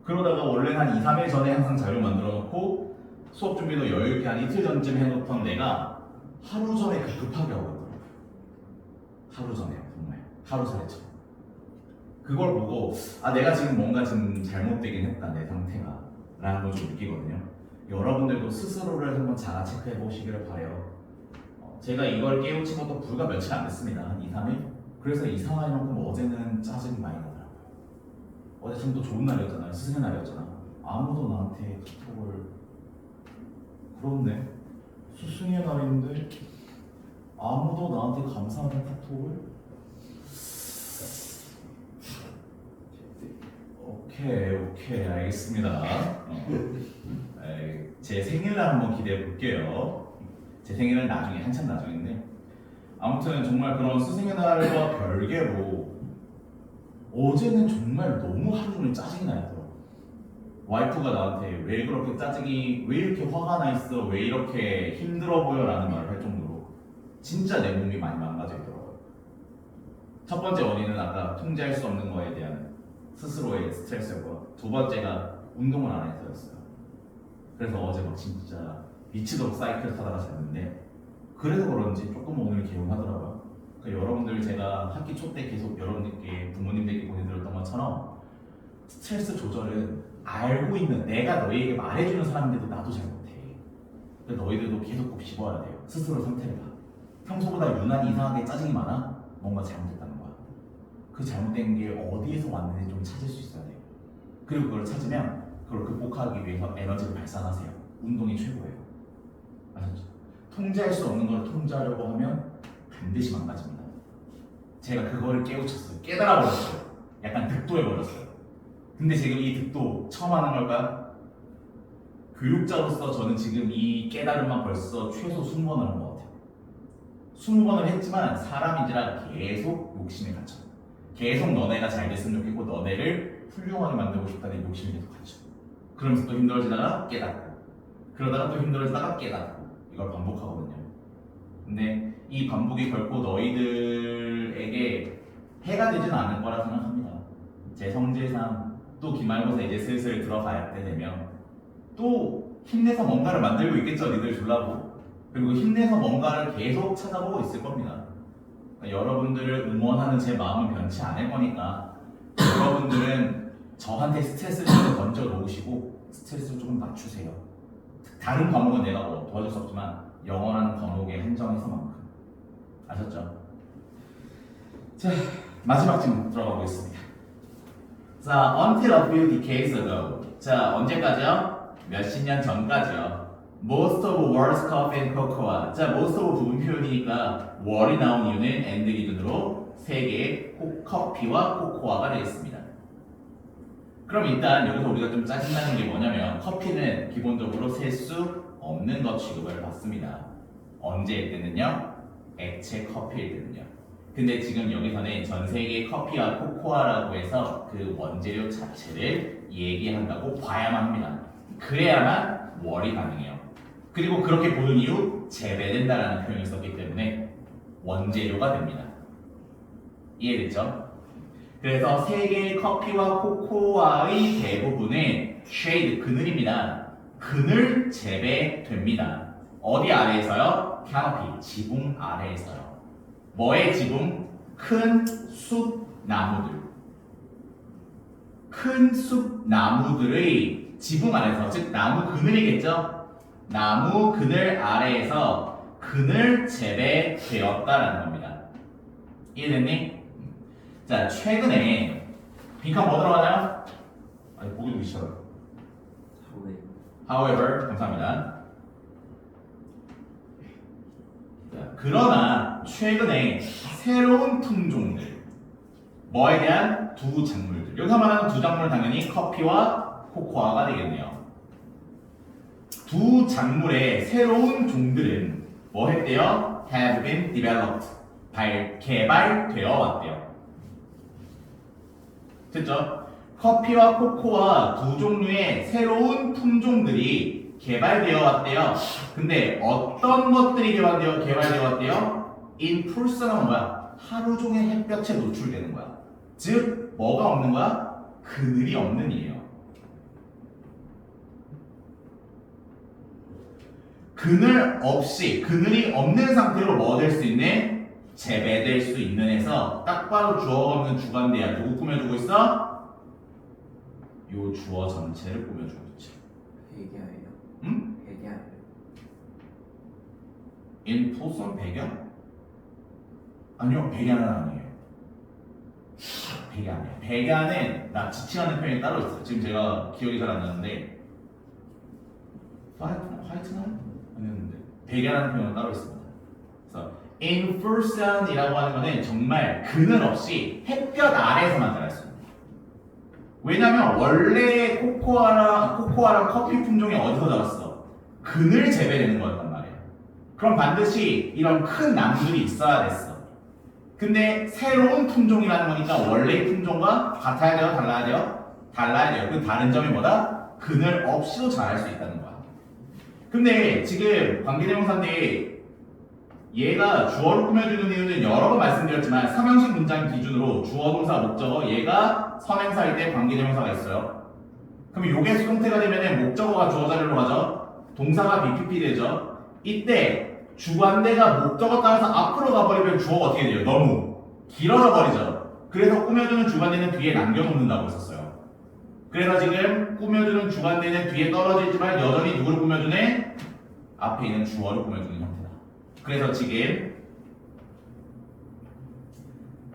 그러다가 원래는 한 2, 3일 전에 항상 자료 만들어 놓고 수업 준비도 여유있게 한 이틀 전쯤 해놓던 내가 하루 전에 급하게 하고 있더라고요. 하루 전에, 정말 하루 전에처럼. 그걸 보고 내가 지금 뭔가 좀 잘못되긴 했다, 내 상태가 라는 걸 좀 느끼거든요. 여러분들도 스스로를 한번 자아 체크해 보시기를 바래요. 제가 이걸 깨우친 것도 불과 며칠 안 됐습니다. 한 2, 3일? 그래서 이 상황만큼 어제는 짜증이 많이 나더라고요. 어제 참 또 좋은 날이었잖아요. 스승의 날이었잖아. 아무도 나한테 카톡을, 그렇네, 스승의 날인데 아무도 나한테 감사하는 카톡을. 오케이 알겠습니다. 제 생일날 한번 기대해 볼게요. 제 생일은 나중에, 한참 나중인데, 아무튼 정말 그런 스승의 날과 별개로 어제는 정말 너무 하루 종일 짜증이 나더라고. 와이프가 나한테 왜 그렇게 짜증이, 왜 이렇게 화가 나 있어, 왜 이렇게 힘들어 보여 라는 말을 할 정도로 진짜 내 몸이 많이 망가져 있더라고요. 첫 번째 원인은 아까 통제할 수 없는 거에 대한 스스로의 스트레스였고, 두 번째가 운동을 안 해서였어요. 그래서 어제 막 진짜 미치도록 사이클 타다가 잤는데, 그래서 그런지 조금 오늘 개운하더라고요. 그러니까 여러분들, 제가 학기 초 때 계속 여러분들께, 부모님들께 보내드렸던 것처럼 스트레스 조절은 알고 있는, 내가 너희에게 말해주는 사람인데도 나도 잘 못해. 그러니까 너희들도 계속 꼭 씹어야 돼요. 스스로 상태를 봐. 평소보다 유난히 이상하게 짜증이 많아? 뭔가 잘못됐다는 거야. 그 잘못된 게 어디에서 왔는지 좀 찾을 수 있어야 돼요. 그리고 그걸 찾으면 그걸 극복하기 위해서 에너지를 발산하세요. 운동이 최고예요. 아셨죠? 통제할 수 없는 걸 통제하려고 하면 반드시 망가집니다. 제가 그거를 깨우쳤어요. 깨달아버렸어요. 약간 득도해버렸어요. 근데 지금 이 득도 처음 하는 걸까요? 교육자로서 저는 지금 이 깨달음만 벌써 최소 20번을 한 것 같아요. 20번을 했지만 사람인지라 계속 욕심에 갇혀. 계속 너네가 잘 됐으면 좋겠고 너네를 훌륭하게 만들고 싶다는 욕심이 계속 갇혀. 그러면서 또 힘들어지다가 깨닫고, 그러다가 또 힘들어지다가 깨닫고, 이걸 반복하거든요. 근데 이 반복이 결코 너희들에게 해가 되지는 않을 거라 생각합니다. 제 성질상 또 기말고사 이제 슬슬 들어갈 때 되면 또 힘내서 뭔가를 만들고 있겠죠, 니들 주려고. 그리고 힘내서 뭔가를 계속 찾아보고 있을 겁니다. 그러니까 여러분들을 응원하는 제 마음은 변치 않을 거니까 여러분들은 저한테 스트레스를 좀 던져 놓으시고 스트레스를 조금 낮추세요. 다른 과목은 내가 뭐 도와줄 수 없지만 영어라는 과목에 한정해서만큼. 아셨죠? 자, 마지막 질문 들어가 보겠습니다. 자, until a few decades ago. 자, 언제까지요? 몇십 년 전까지요. Most of world's coffee and cocoa. 자, most of 부분 표현이니까 월이 나온 이유는 and 기준으로 세계의 커피와 코코아가 되겠습니다. 그럼 일단 여기서 우리가 좀 짜증나는 게 뭐냐면, 커피는 기본적으로 셀 수 없는 것 취급을 받습니다. 언제일 때는요? 액체 커피일 때는요. 근데 지금 여기서는 전 세계 커피와 코코아라고 해서 그 원재료 자체를 얘기한다고 봐야만 합니다. 그래야만 월이 가능해요. 그리고 그렇게 보는 이유, 재배된다라는 표현을 썼기 때문에 원재료가 됩니다. 이해됐죠? 그래서 세계의 커피와 코코아의 대부분은 쉐이드, 그늘입니다. 그늘 재배됩니다. 어디 아래에서요? 캐노피, 지붕 아래에서요. 뭐의 지붕? 큰 숲 나무들. 큰 숲 나무들의 지붕 아래에서, 즉 나무 그늘이겠죠? 나무 그늘 아래에서 그늘 재배되었다라는 겁니다. 이해됐니? 자, 최근에 빈칸 뭐 들어가나요? 아니, 보기 좀 싫어요. However, 감사합니다. 자, 그러나 최근에 새로운 품종들, 뭐에 대한 두 작물들. 여기서 말하는 두 작물은 당연히 커피와 코코아가 되겠네요. 두 작물의 새로운 종들은 뭐 했대요? Have been developed. 개발되어 왔대요. 됐죠? 커피와 코코아 두 종류의 새로운 품종들이 개발되어 왔대요. 근데 어떤 것들이 개발되어 왔대요? In person은 뭐야? 하루 종일 햇볕에 노출되는 거야. 즉, 뭐가 없는 거야? 그늘이 없는 이에요. 그늘이 없는 상태로 뭐 될 수 있는? 재배될 수 있는 해서 딱 봐도 주어가 없는 주관대야. 누구 꾸며주고 있어? 요 주어 전체를 꾸며주고 있지. 회계아예요. 응? 회계아예요. In person 배경? 아니요, 백야는 아니에요. 백야는. 백야는 나 지칭하는 표현이 따로 있어요. 지금 제가 기억이 잘 안 나는데 화이트나? 아니었는데 백야라는 표현은 따로 있습니다. 그래서 in person이라고 하는 거는 정말 그늘 없이 햇볕 아래에서만 자랄 수 있는. 왜냐면 원래 코코아랑 커피 품종이 어디서 자랐어? 그늘 재배되는 거였단 말이에요. 그럼 반드시 이런 큰 나무들이 있어야 됐어. 근데 새로운 품종이라는 거니까 원래의 품종과 같아야 돼요? 달라야 돼요? 달라야 돼요. 그 다른 점이 뭐다? 그늘 없이도 자랄 수 있다는 거야. 근데 지금 관계대명사인데 얘가 주어로 꾸며주는 이유는 여러 번 말씀드렸지만 삼형식 문장 기준으로 주어, 동사, 목적어, 얘가 선행사일 때 관계대명사가 있어요. 그럼 요게 수동태가 되면 목적어가 주어 자리로 가죠. 동사가 BPP 되죠. 이때 주관대가 목적어 따라서 앞으로 가버리면 주어가 어떻게 돼요? 너무 길어져 버리죠. 그래서 꾸며주는 주관대는 뒤에 남겨놓는다고 했었어요. 그래서 지금 꾸며주는 주관대는 뒤에 떨어져 있지만 여전히 누구를 꾸며주네? 앞에 있는 주어를 꾸며주는 형태다. 그래서 지금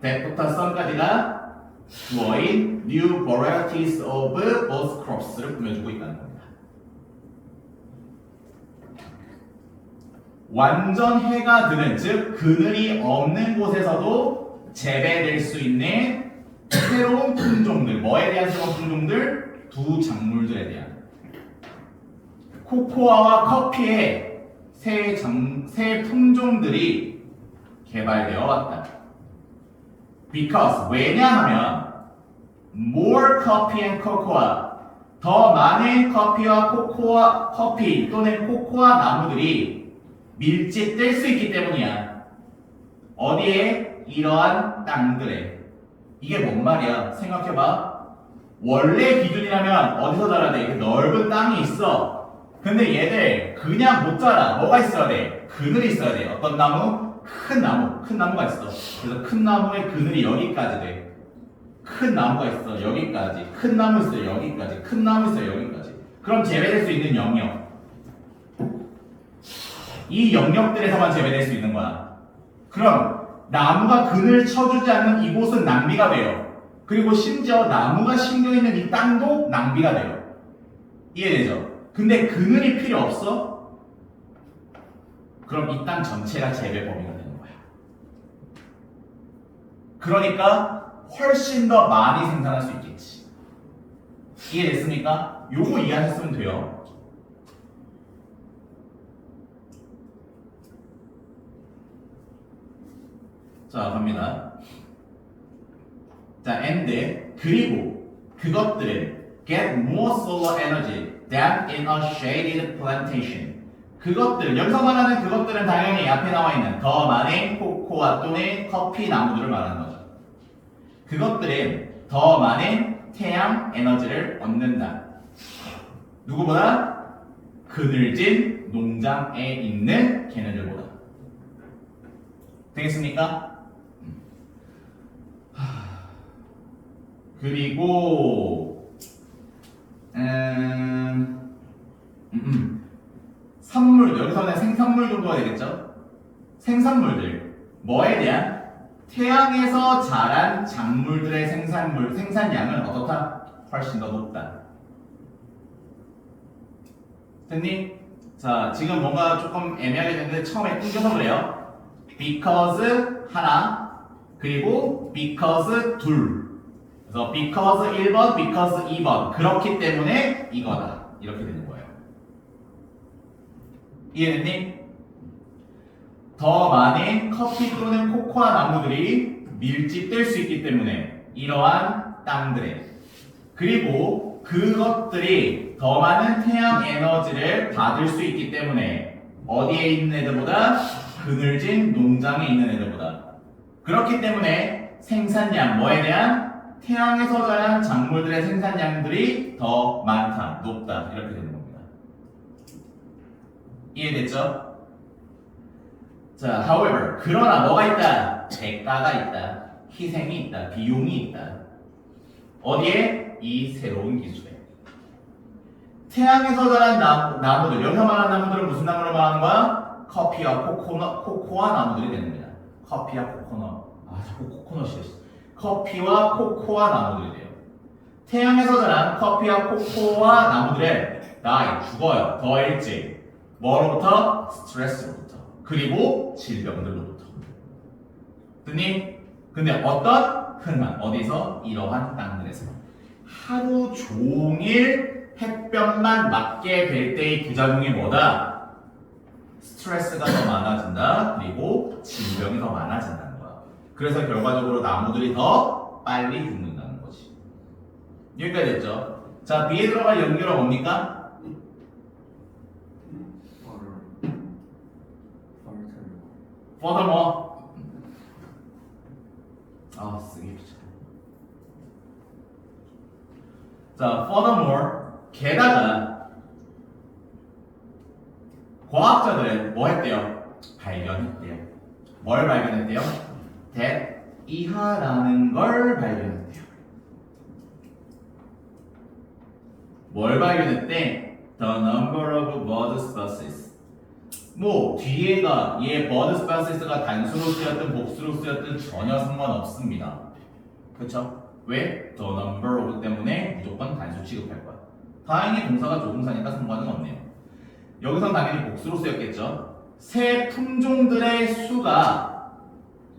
that부터 some까지가 주어인 new varieties of both crops를 꾸며주고 있다는 겁니다. 완전 해가 드는, 즉 그늘이 없는 곳에서도 재배될 수 있는 새로운 품종들, 뭐에 대한 새로운 품종들? 두 작물들에 대한. 코코아와 커피의 새 품종들이 개발되어 왔다. Because, 왜냐하면 more coffee and cocoa, 더 많은 커피와 커피 또는 코코아 나무들이 밀집될 수 있기 때문이야. 어디에? 이러한 땅들에. 이게 뭔 말이야? 생각해봐. 원래 기준이라면 어디서 자라야 돼? 넓은 땅이 있어. 근데 얘들 그냥 못 자라. 뭐가 있어야 돼? 그늘이 있어야 돼. 어떤 나무? 큰 나무가 있어. 그래서 큰 나무의 그늘이 여기까지 돼. 큰 나무가 있어. 여기까지. 큰 나무 있어. 여기까지. 큰 나무 있어. 여기까지. 그럼 재배될 수 있는 영역. 이 영역들에서만 재배될 수 있는 거야. 그럼 나무가 그늘 쳐주지 않는 이곳은 낭비가 돼요. 그리고 심지어 나무가 심겨있는 이 땅도 낭비가 돼요. 이해되죠? 근데 그늘이 필요 없어? 그럼 이 땅 전체가 재배 범위가 되는 거야. 그러니까 훨씬 더 많이 생산할 수 있겠지. 이해됐습니까? 요거 이해하셨으면 돼요. 자, 갑니다. 자, and 그리고 그것들은 get more solar energy than in a shaded plantation. 그것들, 여기서 말하는 그것들은 당연히 앞에 나와 있는 더 많은 코코아 또는 커피 나무들을 말하는 거죠. 그것들은 더 많은 태양 에너지를 얻는다. 누구보다? 그늘진 농장에 있는 걔네들보다. 되겠습니까? 그리고 산물, 여기서는 생산물 정도가 되겠죠? 생산물들, 뭐에 대한? 태양에서 자란 작물들의 생산량은 어떻다? 훨씬 더 높다. 됐니? 자, 지금 뭔가 조금 애매하게 됐는데 처음에 끊겨서 그래요. because 하나, 그리고 because 둘. 그래서 because 1번, because 2번. 그렇기 때문에 이거다. 이렇게 되는 거예요. 이해됐니? 더 많은 커피 또는 코코아 나무들이 밀집될 수 있기 때문에 이러한 땅들에, 그리고 그것들이 더 많은 태양 에너지를 받을 수 있기 때문에 어디에 있는 애들보다? 그늘진 농장에 있는 애들보다. 그렇기 때문에 생산량, 뭐에 대한? 태양에서 자란 작물들의 생산량들이 더 많다, 높다, 이렇게 되는 겁니다. 이해됐죠? 자, however, 그러나 뭐가 있다? 대가가 있다, 희생이 있다, 비용이 있다. 어디에? 이 새로운 기술에. 태양에서 자란 나무들, 여기서 말하는 나무들은 무슨 나무를 말하는 거야? 커피와 코코아 나무들이 되는 거야. 커피와 자꾸 코코넛이 됐어. 커피와 코코아 나무들이 돼요. 태양에서 자란 커피와 코코아 나무들은 죽어요. 더 일찍. 뭐로부터? 스트레스로부터. 그리고 질병들로부터. 듣니? 근데 어떤? 흔한, 어디서? 이러한 땅들에서. 하루 종일 햇볕만 맞게 될 때의 부작용이 뭐다? 스트레스가 더 많아진다. 그리고 질병이 더 많아진다는 거야. 그래서 결과적으로 나무들이 더 빨리 죽는다는 거지. 여기까지 됐죠? 자, B에 들어갈 연결은 뭡니까? Furthermore. 쓰기 귀찮아. 자, furthermore. 게다가 과학자들은 뭐 했대요? 발견했대요. 뭘 발견했대요? that 이하라는 걸 발견했대요. 뭘 발견했대? The number of bird species. 뭐 뒤에가 얘 bird species가 단수로 쓰였든 복수로 쓰였든 전혀 상관없습니다. 그렇죠? 왜? The number of 때문에 무조건 단수 취급할 거야. 다행히 동사가 조동사니까 상관은 없네요. 여기선 당연히 복수로 쓰였겠죠. 새 품종들의 수가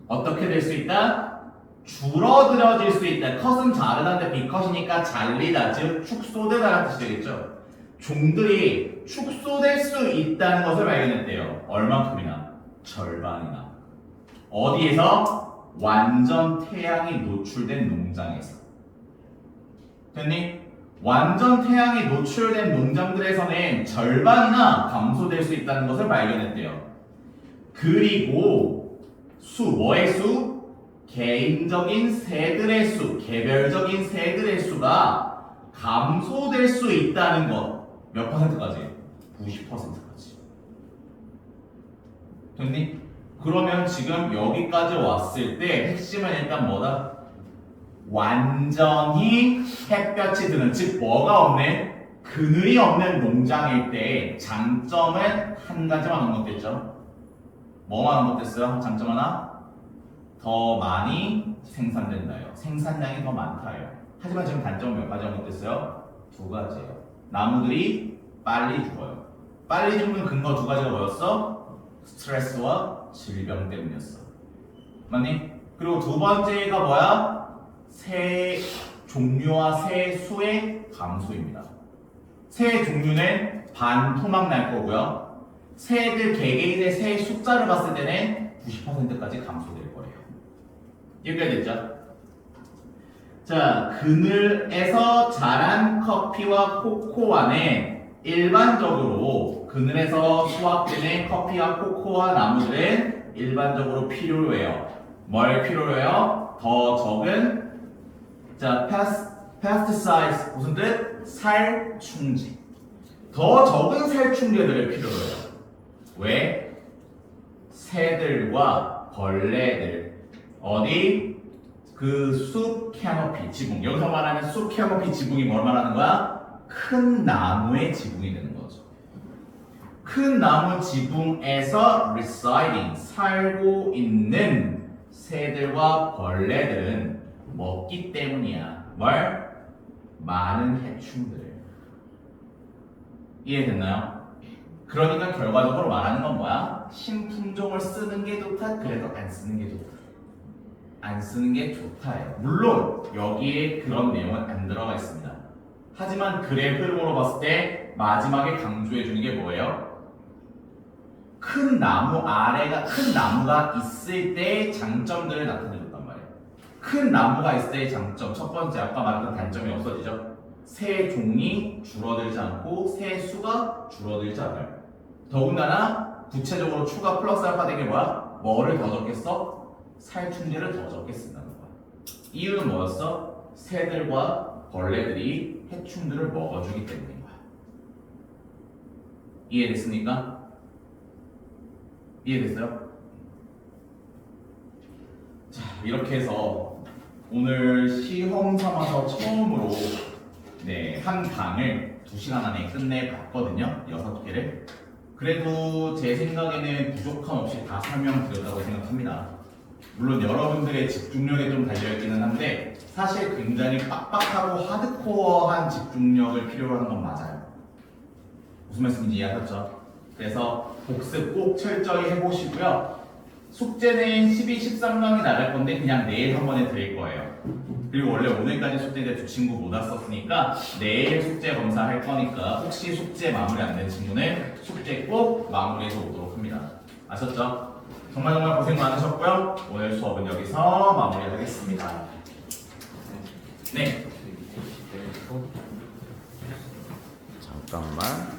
어떻게 될 수 있다? 줄어들어질 수 있다. 컷은 자르다인데 비컷이니까 잘리다, 즉 축소되다라는 뜻이 되겠죠. 종들이 축소될 수 있다는 것을 발견했대요. 얼만큼이나? 절반이나. 어디에서? 완전 태양이 노출된 농장에서. 됐니? 완전 태양이 노출된 농장들에서는 절반이나 감소될 수 있다는 것을 발견했대요. 그리고 뭐의 수? 개인적인 새들의 수, 개별적인 새들의 수가 감소될 수 있다는 것. 몇 퍼센트까지? 90%까지. 됐니? 그러면 지금 여기까지 왔을 때 핵심은 일단 뭐다? 완전히 햇볕이 드는, 즉 뭐가 없는, 그늘이 없는 농장일 때 장점은 한 가지만 언급됐죠. 뭐만 언급됐어요? 장점 하나? 더 많이 생산된다요. 생산량이 더 많다요. 하지만 지금 단점은 몇 가지 언급됐어요? 두 가지예요. 나무들이 빨리 죽어요. 빨리 죽는 근거 두 가지가 뭐였어? 스트레스와 질병 때문이었어. 맞니? 그리고 두 번째가 뭐야? 새 종류와 새 수의 감소입니다. 새 종류는 반토막 날 거고요. 새들 개개인의 새 숫자를 봤을 때는 90%까지 감소될 거예요. 여기까지 됐죠? 자, 그늘에서 자란 커피와 코코아는 일반적으로 그늘에서 수확되는 커피와 코코아 나무들은 일반적으로 필요로 해요. 뭘 필요로 해요? 더 적은 자, pesticides 무슨 뜻? 살충제. 더 적은 살충제들을 필요로 해요. 왜? 새들과 벌레들 어디? 그 숲 캐노피 지붕. 여기서 말하는 숲 캐노피 지붕이 뭘 말하는 거야? 큰 나무의 지붕이 되는 거죠. 큰 나무 지붕에서 residing 살고 있는 새들과 벌레들은 먹기 때문이야. 뭘? 많은 해충들. 이해됐나요? 그러니까 결과적으로 말하는 건 뭐야? 신품종을 쓰는 게 좋다? 그래도 안 쓰는 게 좋다. 안 쓰는 게 좋다예요. 물론 여기에 그런 내용은 안 들어가 있습니다. 하지만 글의 흐름으로 봤을 때 마지막에 강조해 주는 게 뭐예요? 큰 나무 아래가 큰 나무가 있을 때의 장점들을 나타내 줬단 말이에요. 큰 나무가 있을 때의 장점 첫 번째 아까 말했던 단점이 없어지죠. 새 종이 줄어들지 않고 새 수가 줄어들지 않아요. 더군다나 구체적으로 추가 플러스 알파 된 게 뭐야? 뭐를 더 적겠어? 살충제를 더 적게 쓴다는 거야. 이유는 뭐였어? 새들과 벌레들이 해충들을 먹어주기 때문인 거야. 이해됐습니까? 이해됐어요? 자, 이렇게 해서 오늘 시험 삼아서 처음으로 한 강을 2시간 안에 끝내봤거든요. 6개를. 그래도 제 생각에는 부족함 없이 다 설명드렸다고 생각합니다. 물론 여러분들의 집중력에 좀 달려있기는 한데 사실 굉장히 빡빡하고 하드코어한 집중력을 필요로 하는 건 맞아요. 무슨 말씀인지 이해하셨죠? 그래서 복습 꼭 철저히 해보시고요. 숙제는 12, 13강이 나갈 건데 그냥 내일 한 번에 드릴 거예요. 그리고 원래 오늘까지 숙제인데 두 친구 못 왔었으니까 내일 숙제 검사할 거니까 혹시 숙제 마무리 안 된 친구는 숙제 꼭 마무리해서 오도록 합니다. 아셨죠? 정말 고생 많으셨고요. 오늘 수업은 여기서 마무리하겠습니다. 네. 잠깐만.